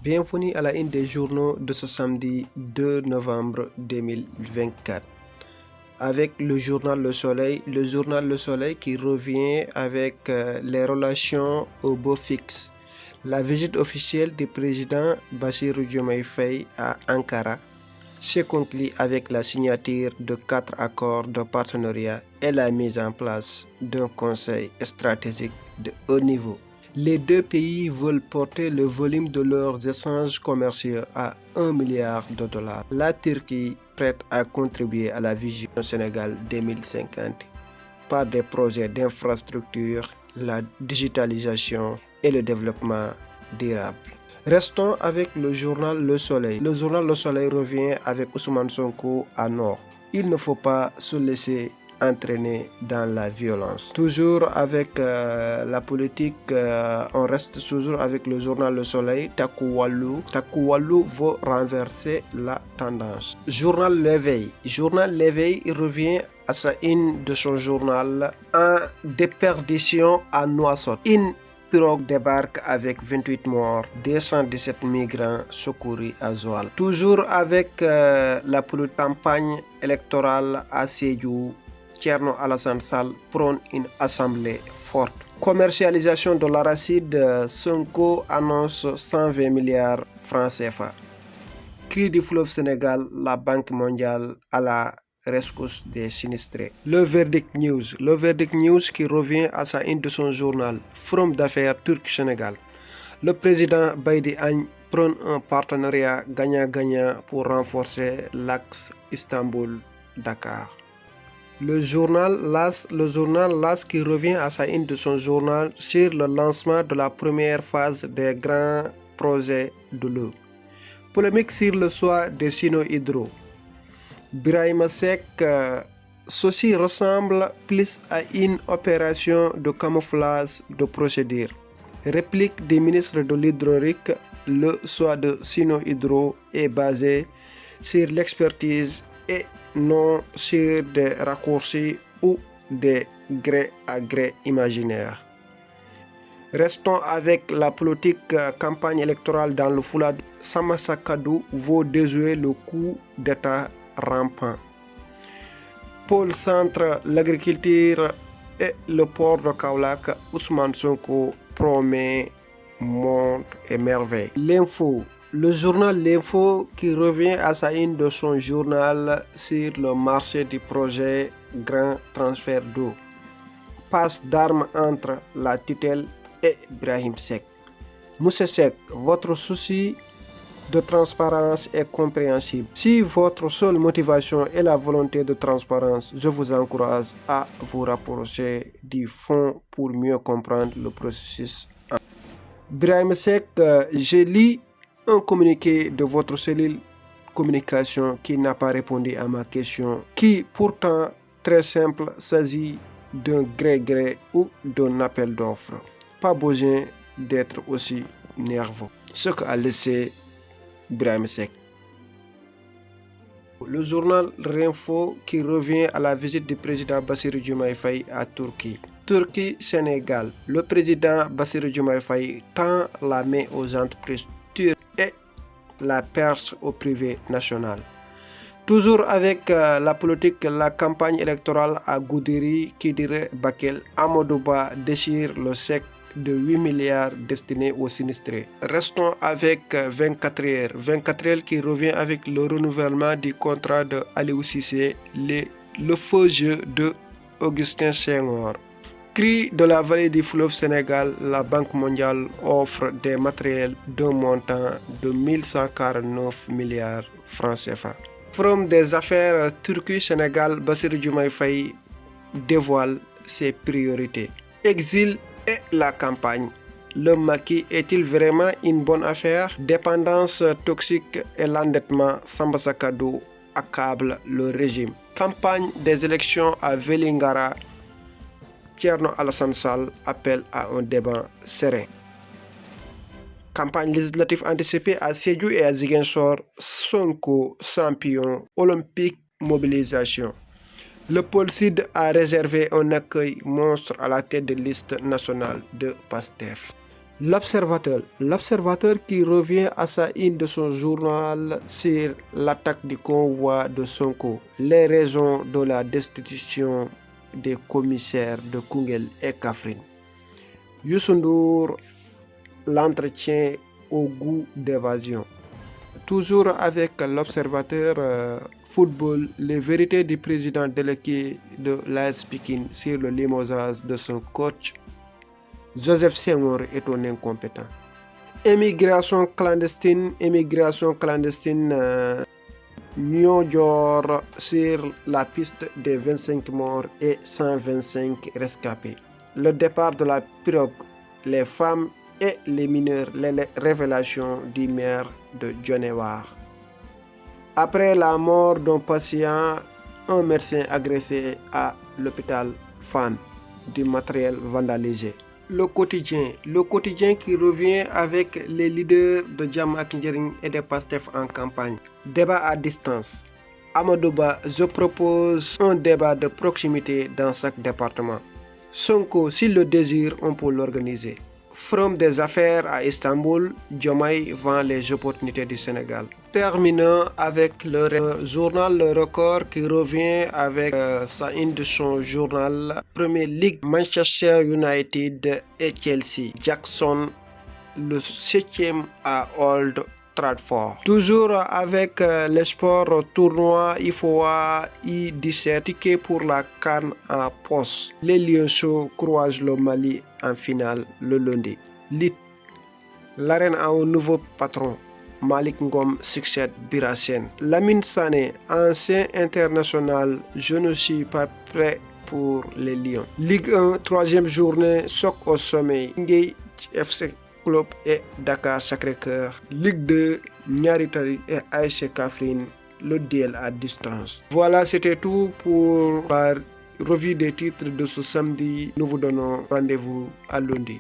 Bienvenue à la une des journaux de ce samedi 2 novembre 2024. Avec le journal Le Soleil, qui revient avec les relations au beau fixe. La visite officielle du président Bassirou Diomaye Faye à Ankara s'est conclue avec la signature de 4 accords de partenariat et la mise en place d'un conseil stratégique de haut niveau. Les deux pays veulent porter le volume de leurs échanges commerciaux à 1 milliard de dollars. La Turquie prête à contribuer à la vision Sénégal 2050 par des projets d'infrastructure, la digitalisation et le développement durable. Restons avec le journal Le Soleil. Le journal Le Soleil revient avec Ousmane Sonko à Nord. Il ne faut pas se laisser entraîner dans la violence. Toujours avec la politique, on reste toujours avec le journal Le Soleil. Taku Wallu veut renverser la tendance. Journal L'Éveil revient à sa une de son journal en déperdition à Nouakchott. Une pirogue débarque avec 28 morts, 217 migrants secourus à Joal. Toujours avec la campagne électorale à Sédhiou, Thierno Alassane Sall prône une assemblée forte. Commercialisation de l'arachide, Sonko annonce 120 milliards francs CFA. Cri du fleuve Sénégal, la Banque mondiale à la rescousse des sinistrés. Le Verdict News qui revient à sa une de son journal, Forum d'affaires Turc-Sénégal. Le président Baïdi Agne prône un partenariat gagnant-gagnant pour renforcer l'axe Istanbul-Dakar. Le journal LAS qui revient à sa une de son journal sur le lancement de la première phase des grands projets de l'eau. Polémique sur le choix des Sino-Hydro. Birahim Seck, ceci ressemble plus à une opération de camouflage de procédure. Réplique des ministres de l'hydraulique, le choix de Sino-Hydro est basé sur l'expertise et non sur des raccourcis ou des gré à gré imaginaires. Restons avec la politique campagne électorale dans le foulard. Samassa Kadou veut déjouer le coup d'État rampant. Pôle centre, l'agriculture et le port de Kaolack, Ousmane Sonko promet monde et merveille. Le journal L'Info qui revient à sa une de son journal sur le marché du projet Grand Transfert d'eau. Passe d'armes entre la tutelle et Birahim Seck. Moussa Seck, votre souci de transparence est compréhensible. Si votre seule motivation est la volonté de transparence, je vous encourage à vous rapprocher du fond pour mieux comprendre le processus. Birahim Seck, je lis un communiqué de votre cellule communication qui n'a pas répondu à ma question, qui pourtant très simple s'agit d'un gré-gré ou d'un appel d'offres. Pas besoin d'être aussi nerveux. Ce qu'a laissé Birahim Seck. Le journal Réinfo qui revient à la visite du président Bassirou Diomaye Faye à Turquie. Turquie-Sénégal. Le président Bassirou Diomaye Faye tend la main aux entreprises turques et la perce au privé national. Toujours avec la politique, la campagne électorale à Goudiri qui dirait Bakel, Amadouba déchire le chèque de 8 milliards destinés aux sinistrés. Restons avec 24 heures. 24 heures qui revient avec le renouvellement du contrat de Aliou Cissé, le faux jeu de Augustin Senghor. Cri de la vallée du fleuve Sénégal, la Banque mondiale offre des matériels d'un montant de 1149 milliards francs CFA. Forum des affaires Turquie-Sénégal, Bassirou Diomaye Faye dévoile ses priorités. Exil et la campagne. Le maquis est-il vraiment une bonne affaire? Dépendance toxique et l'endettement, Samassa Kadou accable le régime. Campagne des élections à Vélingara, Thierno Alassane Sall appelle à un débat serein. Campagne législative anticipée à Sédhiou et à Ziguinchor, Sonko champion olympique mobilisation. Le pôle Sud a réservé un accueil monstre à la tête de liste nationale de PASTEF. L'Observateur qui revient à sa une de son journal sur l'attaque du convoi de Sonko, les raisons de la destitution des commissaires de Koungheul et Kaffrine. Youssou Ndour, l'entretien au goût d'évasion. Toujours avec l'Observateur football, les vérités du président délégué de l'AS Pikine sur le limogeage de son coach. Joseph Senghor est un incompétent. Émigration clandestine, Niodior sur la piste des 25 morts et 125 rescapés. Le départ de la pirogue, les femmes et les mineurs, les révélations du maire de Dionewar. Après la mort d'un patient, un médecin agressé à l'hôpital Fann, du matériel vandalisé. Le quotidien qui revient avec les leaders de Jamack Njariñ et de Pastef en campagne. Débat à distance. Amadou Ba, je propose un débat de proximité dans chaque département. Sonko, s'il le désire, on peut l'organiser. From des affaires à Istanbul, Diomaye vend les opportunités du Sénégal. Terminons avec le journal Le Record qui revient avec sa une de son journal Premier League, Manchester United et Chelsea. Jackson, le 7e à Old Trafford. Toujours avec les sports tournoi IFOA I-17, ticket pour la CAN en poste. Les Lionceaux croisent le Mali en finale le lundi. L'arène a un nouveau patron. Malik Ngom succède Bira Sène. Lamine Sané, ancien international, je ne suis pas prêt pour les Lions. Ligue 1, 3e journée, choc au sommet. Ngueye FC Club et Dakar Sacré-Cœur. Ligue 2, Niary Tally et ASC Kaffrine, le duel à distance. Voilà, c'était tout pour la revue des titres de ce samedi. Nous vous donnons rendez-vous à lundi.